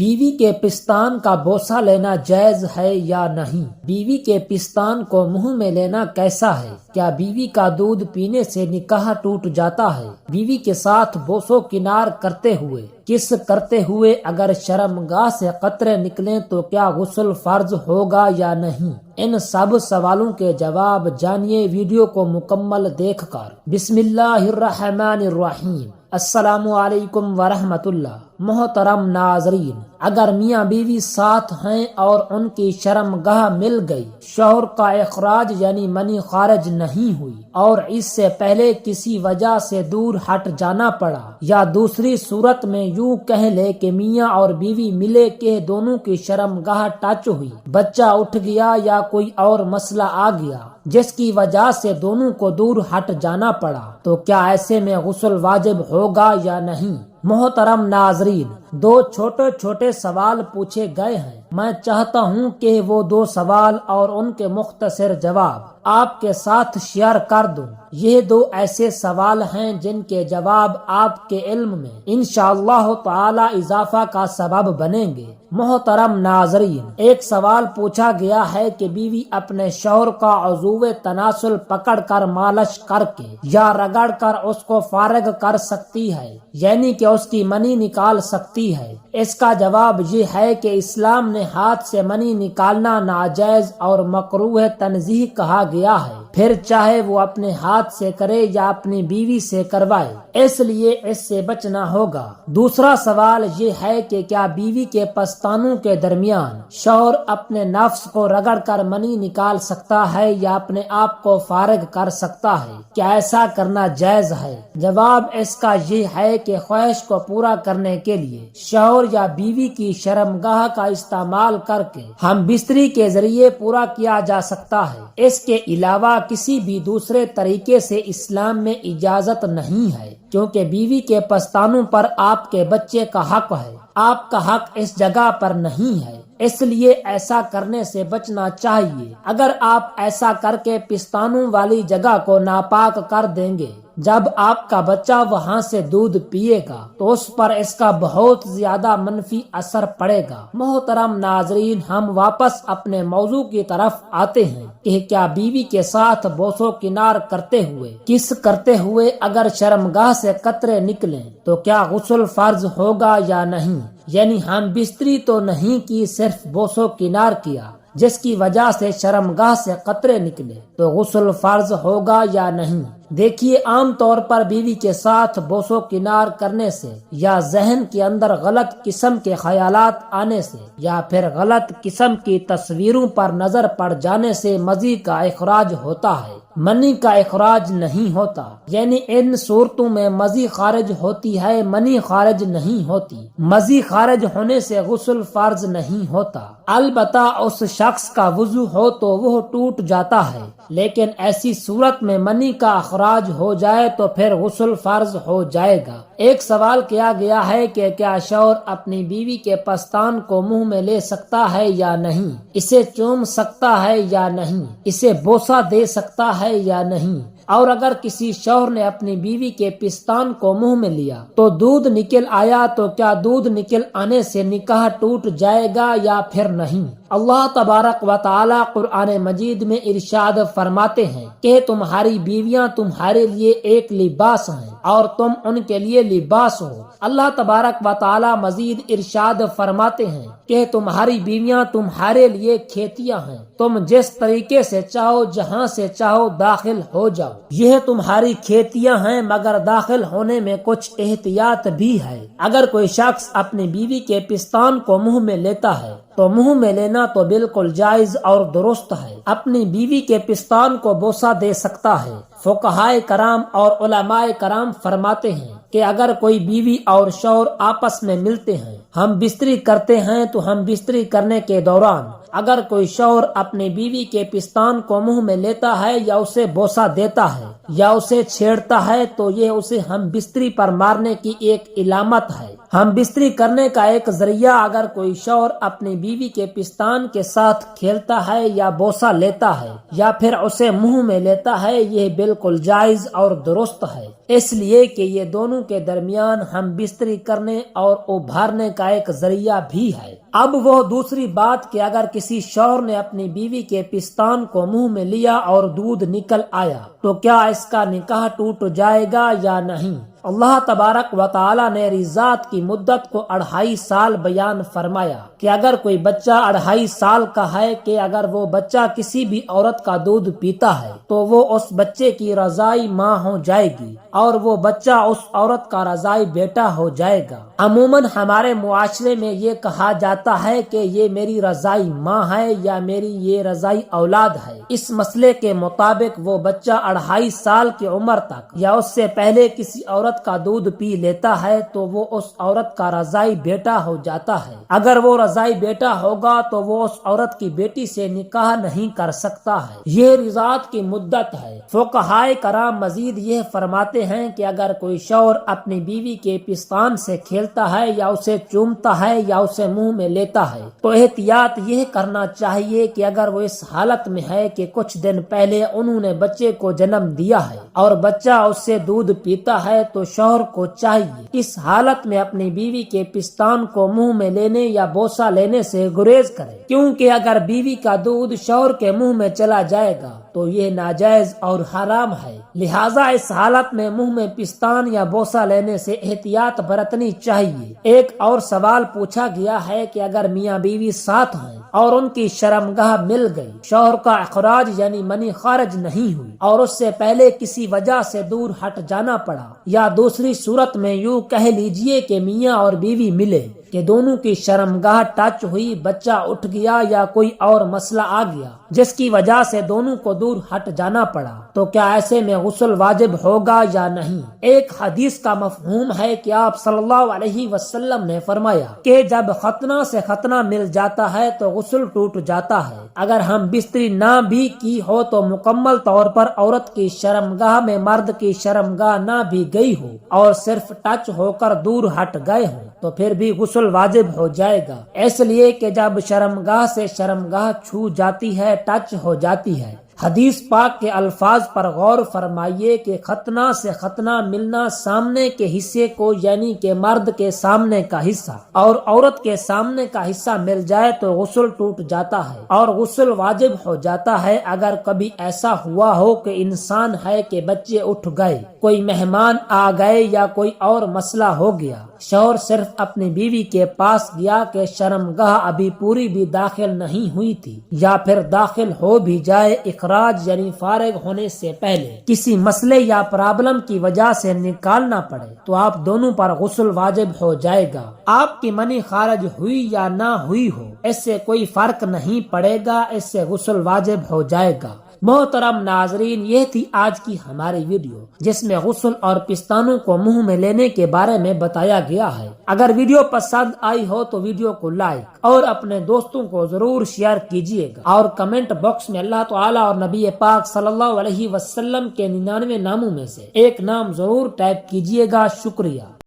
بیوی کے پستان کا بوسہ لینا جائز ہے یا نہیں؟ بیوی کے پستان کو منہ میں لینا کیسا ہے؟ کیا بیوی کا دودھ پینے سے نکاح ٹوٹ جاتا ہے؟ بیوی کے ساتھ بوسو کنار کرتے ہوئے کس کرتے ہوئے اگر شرمگاہ سے قطرے نکلیں تو کیا غسل فرض ہوگا یا نہیں؟ ان سب سوالوں کے جواب جانیے ویڈیو کو مکمل دیکھ کر۔ بسم اللہ الرحمن الرحیم۔ السلام علیکم ورحمۃ اللہ۔ محترم ناظرین، اگر میاں بیوی ساتھ ہیں اور ان کی شرمگاہ مل گئی، شوہر کا اخراج یعنی منی خارج نہیں ہوئی اور اس سے پہلے کسی وجہ سے دور ہٹ جانا پڑا، یا دوسری صورت میں یوں کہہ لے کہ میاں اور بیوی ملے کہ دونوں کی شرمگاہ ٹچ ہوئی، بچہ اٹھ گیا یا کوئی اور مسئلہ آ گیا جس کی وجہ سے دونوں کو دور ہٹ جانا پڑا، تو کیا ایسے میں غسل واجب ہوگا یا نہیں؟ محترم ناظرین، دو چھوٹے چھوٹے سوال پوچھے گئے ہیں۔ میں چاہتا ہوں کہ وہ دو سوال اور ان کے مختصر جواب آپ کے ساتھ شیئر کر دوں۔ یہ دو ایسے سوال ہیں جن کے جواب آپ کے علم میں انشاءاللہ تعالی اضافہ کا سبب بنیں گے۔ محترم ناظرین، ایک سوال پوچھا گیا ہے کہ بیوی اپنے شوہر کا عضو تناسل پکڑ کر مالش کر کے یا رگڑ کر اس کو فارغ کر سکتی ہے، یعنی کہ اس کی منی نکال سکتی ہے؟ اس کا جواب یہ ہے کہ اسلام نے ہاتھ سے منی نکالنا ناجائز اور مکروہ تنزیہ کہا گیا ہے، پھر چاہے وہ اپنے ہاتھ سے کرے یا اپنی بیوی سے کروائے، اس لیے اس سے بچنا ہوگا۔ دوسرا سوال یہ ہے کہ کیا بیوی کے پستانوں کے درمیان شوہر اپنے نفس کو رگڑ کر منی نکال سکتا ہے یا اپنے آپ کو فارغ کر سکتا ہے؟ کیا ایسا کرنا جائز ہے؟ جواب اس کا یہ ہے کہ خواہش کو پورا کرنے کے لیے شوہر یا بیوی کی شرمگاہ کا استعمال کر کے ہم بستری کے ذریعے پورا کیا جا سکتا ہے۔ اس کے علاوہ کسی بھی دوسرے طریقے سے اسلام میں اجازت نہیں ہے، کیونکہ بیوی کے پستانوں پر آپ کے بچے کا حق ہے، آپ کا حق اس جگہ پر نہیں ہے، اس لیے ایسا کرنے سے بچنا چاہیے۔ اگر آپ ایسا کر کے پستانوں والی جگہ کو ناپاک کر دیں گے، جب آپ کا بچہ وہاں سے دودھ پیے گا تو اس پر اس کا بہت زیادہ منفی اثر پڑے گا۔ محترم ناظرین، ہم واپس اپنے موضوع کی طرف آتے ہیں کہ کیا بیوی کے ساتھ بوسو کنار کرتے ہوئے کس کرتے ہوئے اگر شرمگاہ سے قطرے نکلیں تو کیا غسل فرض ہوگا یا نہیں؟ یعنی ہم بستری تو نہیں کی، صرف بوسو کنار کیا جس کی وجہ سے شرمگاہ سے قطرے نکلے، تو غسل فرض ہوگا یا نہیں؟ دیکھیے، عام طور پر بیوی کے ساتھ بوسو کنار کرنے سے یا ذہن کے اندر غلط قسم کے خیالات آنے سے یا پھر غلط قسم کی تصویروں پر نظر پڑ جانے سے مزی کا اخراج ہوتا ہے، منی کا اخراج نہیں ہوتا۔ یعنی ان صورتوں میں مزی خارج ہوتی ہے، منی خارج نہیں ہوتی۔ مزی خارج ہونے سے غسل فرض نہیں ہوتا، البتہ اس شخص کا وضو ہو تو وہ ٹوٹ جاتا ہے، لیکن ایسی صورت میں منی کا اخراج ہو جائے تو پھر غسل فرض ہو جائے گا۔ ایک سوال کیا گیا ہے کہ کیا شوہر اپنی بیوی کے پستان کو منہ میں لے سکتا ہے یا نہیں، اسے چوم سکتا ہے یا نہیں، اسے بوسہ دے سکتا ہے یا نہیں؟ اور اگر کسی شوہر نے اپنی بیوی کے پستان کو منہ میں لیا تو دودھ نکل آیا تو کیا دودھ نکل آنے سے نکاح ٹوٹ جائے گا یا پھر نہیں؟ اللہ تبارک و تعالی قرآن مجید میں ارشاد فرماتے ہیں کہ تمہاری بیویاں تمہارے لیے ایک لباس ہیں اور تم ان کے لیے لباس ہو۔ اللہ تبارک و تعالی مزید ارشاد فرماتے ہیں کہ تمہاری بیویاں تمہارے لیے کھیتیاں ہیں، تم جس طریقے سے چاہو جہاں سے چاہو داخل ہو جاؤ۔ یہ تمہاری کھیتیاں ہیں مگر داخل ہونے میں کچھ احتیاط بھی ہے۔ اگر کوئی شخص اپنی بیوی کے پستان کو منہ میں لیتا ہے تو منہ میں لینا تو بالکل جائز اور درست ہے، اپنی بیوی کے پستان کو بوسہ دے سکتا ہے۔ فقہائے کرام اور علماء کرام فرماتے ہیں کہ اگر کوئی بیوی اور شوہر آپس میں ملتے ہیں، ہم بستری کرتے ہیں، تو ہم بستری کرنے کے دوران اگر کوئی شوہر اپنی بیوی کے پستان کو منہ میں لیتا ہے یا اسے بوسہ دیتا ہے یا اسے چھیڑتا ہے تو یہ اسے ہم بستری پر مارنے کی ایک علامت ہے۔ ہم بستری کرنے کا ایک ذریعہ اگر کوئی شوہر اپنی بیوی کے پستان کے ساتھ کھیلتا ہے یا بوسہ لیتا ہے یا پھر اسے منہ میں لیتا ہے، یہ بالکل جائز اور درست ہے۔ اس لیے کہ یہ دونوں کے درمیان ہم بستری کرنے اور ابھارنے کا ایک ذریعہ بھی ہے۔ اب وہ دوسری بات کہ اگر کسی شوہر نے اپنی بیوی کے پستان کو منہ میں لیا اور دودھ نکل آیا تو کیا اس کا نکاح ٹوٹ جائے گا یا نہیں؟ اللہ تبارک و تعالی نے رضاعت کی مدت کو 2.5 سال بیان فرمایا کہ اگر کوئی بچہ 2.5 سال کا ہے کہ اگر وہ بچہ کسی بھی عورت کا دودھ پیتا ہے تو وہ اس بچے کی رضائی ماں ہو جائے گی اور وہ بچہ اس عورت کا رضائی بیٹا ہو جائے گا۔ عموماً ہمارے معاشرے میں یہ کہا جاتا ہے کہ یہ میری رضائی ماں ہے یا میری یہ رضائی اولاد ہے۔ اس مسئلے کے مطابق وہ بچہ 2.5 سال کی عمر تک یا اس سے پہلے کسی عورت کا دودھ پی لیتا ہے تو وہ اس عورت کا رضائی بیٹا ہو جاتا ہے۔ اگر وہ رضائی بیٹا ہوگا تو وہ اس عورت کی بیٹی سے نکاح نہیں کر سکتا ہے۔ یہ رضاعت کی مدت ہے۔ فقہائے کرام مزید یہ فرماتے ہیں کہ اگر کوئی شوہر اپنی بیوی کے پستان سے کھیلتا ہے یا اسے چومتا ہے یا اسے منہ میں لیتا ہے تو احتیاط یہ کرنا چاہیے کہ اگر وہ اس حالت میں ہے کہ کچھ دن پہلے انہوں نے بچے کو جنم دیا ہے اور بچہ اس سے دودھ پیتا ہے تو شوہر کو چاہیے اس حالت میں اپنی بیوی کے پستان کو منہ میں لینے یا بوسہ لینے سے گریز کرے، کیونکہ اگر بیوی کا دودھ شوہر کے منہ میں چلا جائے گا تو یہ ناجائز اور حرام ہے۔ لہٰذا اس حالت میں منہ میں پستان یا بوسہ لینے سے احتیاط برتنی چاہیے۔ ایک اور سوال پوچھا گیا ہے کہ اگر میاں بیوی ساتھ ہیں اور ان کی شرمگاہ مل گئی، شوہر کا اخراج یعنی منی خارج نہیں ہوئی اور اس سے پہلے کسی وجہ سے دور ہٹ جانا پڑا، یا دوسری صورت میں یوں کہہ لیجئے کہ میاں اور بیوی ملے کہ دونوں کی شرمگاہ ٹچ ہوئی، بچہ اٹھ گیا یا کوئی اور مسئلہ آ گیا جس کی وجہ سے دونوں کو دور ہٹ جانا پڑا، تو کیا ایسے میں غسل واجب ہوگا یا نہیں؟ ایک حدیث کا مفہوم ہے کہ آپ صلی اللہ علیہ وسلم نے فرمایا کہ جب ختنہ سے ختنہ مل جاتا ہے تو غسل ٹوٹ جاتا ہے۔ اگر ہم بستری نہ بھی کی ہو تو مکمل طور پر عورت کی شرمگاہ میں مرد کی شرمگاہ نہ بھی گئی ہو اور صرف ٹچ ہو کر دور ہٹ گئے ہوں تو پھر بھی غسل واجب ہو جائے گا، اس لیے کہ جب شرمگاہ سے شرمگاہ چھو جاتی ہے، ٹچ ہو جاتی ہے۔ حدیث پاک کے الفاظ پر غور فرمائیے کہ ختنہ سے ختنہ ملنا سامنے کے حصے کو یعنی کہ مرد کے سامنے کا حصہ اور عورت کے سامنے کا حصہ مل جائے تو غسل ٹوٹ جاتا ہے اور غسل واجب ہو جاتا ہے۔ اگر کبھی ایسا ہوا ہو کہ انسان ہے کہ بچے اٹھ گئے، کوئی مہمان آ گئے یا کوئی اور مسئلہ ہو گیا، شوہر صرف اپنی بیوی کے پاس گیا کہ شرمگاہ ابھی پوری بھی داخل نہیں ہوئی تھی یا پھر داخل ہو بھی جائے، اخراج یعنی فارغ ہونے سے پہلے کسی مسئلے یا پرابلم کی وجہ سے نکالنا پڑے تو آپ دونوں پر غسل واجب ہو جائے گا۔ آپ کی منی خارج ہوئی یا نہ ہوئی ہو اس سے کوئی فرق نہیں پڑے گا، اس سے غسل واجب ہو جائے گا۔ محترم ناظرین، یہ تھی آج کی ہماری ویڈیو جس میں غسل اور پستانوں کو منہ میں لینے کے بارے میں بتایا گیا ہے۔ اگر ویڈیو پسند آئی ہو تو ویڈیو کو لائک اور اپنے دوستوں کو ضرور شیئر کیجیے گا اور کمنٹ باکس میں اللہ تعالیٰ اور نبی پاک صلی اللہ علیہ وسلم کے 99 ناموں میں سے ایک نام ضرور ٹائپ کیجیے گا۔ شکریہ۔